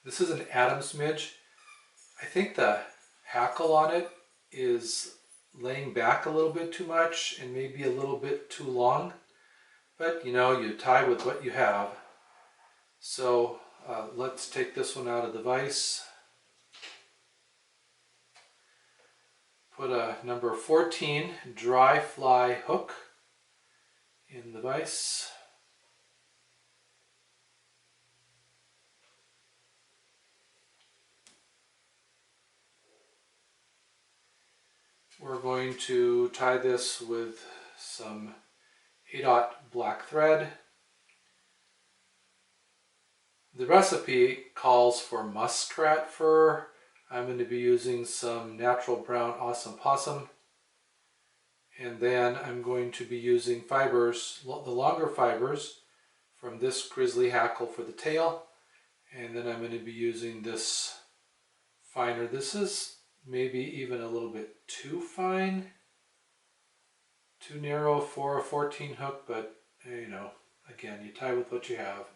This is an Adams midge. I think the hackle on it is laying back a little bit too much and maybe a little bit too long. But you know, you tie with what you have. So let's take this one out of the vise. Put a number 14 dry fly hook in the vise. We're going to tie this with some 8/0 black thread. The recipe calls for muskrat fur. I'm going to be using some natural brown awesome possum. And then I'm going to be using fibers, the longer fibers from this grizzly hackle for the tail. And then I'm going to be using this finer. This is maybe even a little bit too fine, too narrow for a 14 hook, but you know, again, you tie with what you have.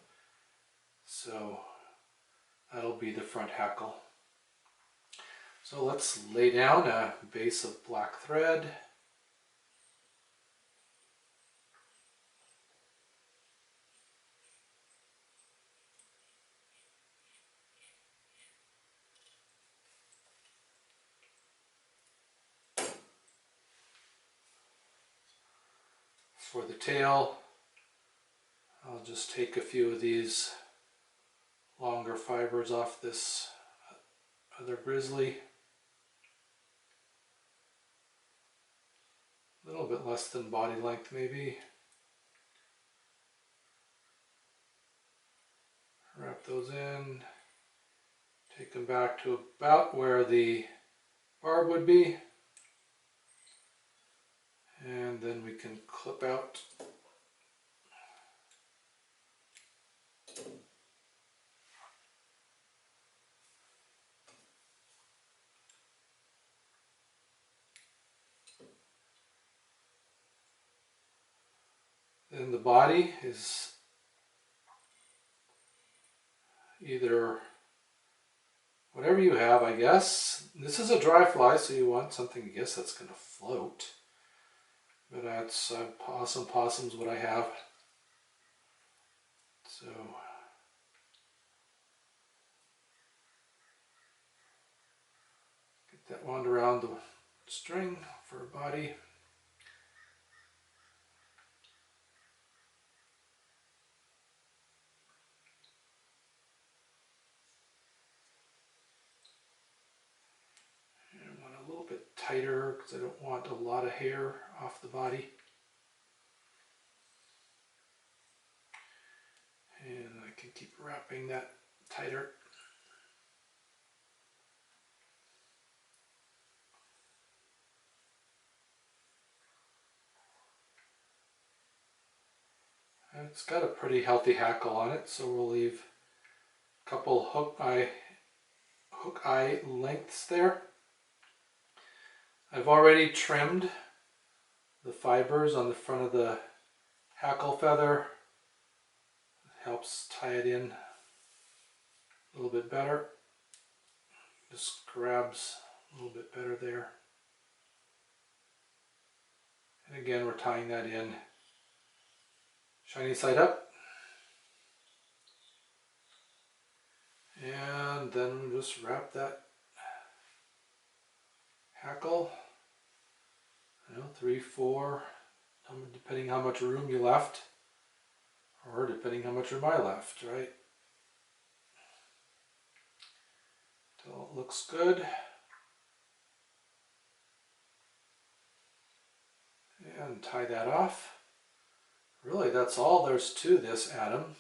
So that'll be the front hackle. So let's lay down a base of black thread. For the tail, I'll just take a few of these longer fibers off this other grizzly. A little bit less than body length maybe. Wrap those in, take them back to about where the barb would be, and then we can clip out. Then the body is either whatever you have, I guess. This is a dry fly, so you want something, I guess, that's going to float. But that's possum's what I have. So get that wound around the string for a body. A little bit tighter because I don't want a lot of hair off the body. And I can keep wrapping that tighter. And it's got a pretty healthy hackle on it, so we'll leave a couple hook eye lengths there. I've already trimmed the fibers on the front of the hackle feather. It helps tie it in a little bit better. Just grabs a little bit better there. And again, we're tying that in shiny side up. And then just wrap that hackle, 3, 4, depending how much room you left, or depending how much room I left, right? Till it looks good. And tie that off. Really, that's all there's to this Adam.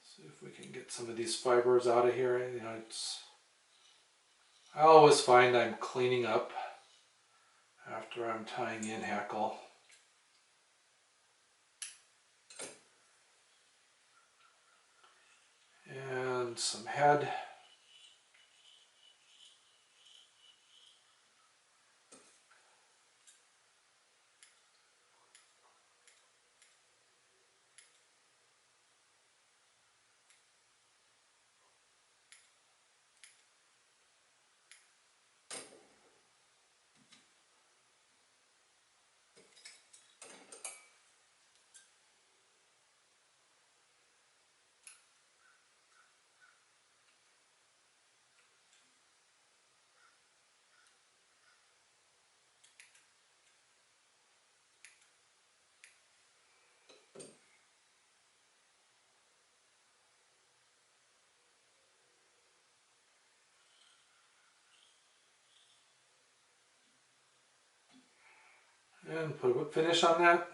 See if we can get some of these fibers out of here. I always find I'm cleaning up after I'm tying in hackle. And some head. And put a whip finish on that.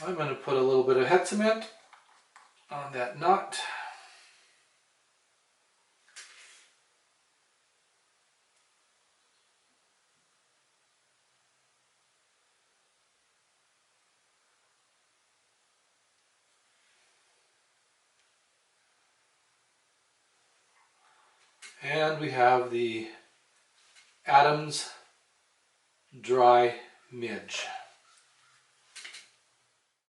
I'm going to put a little bit of head cement on that nut. And we have the Adams Dry Midge.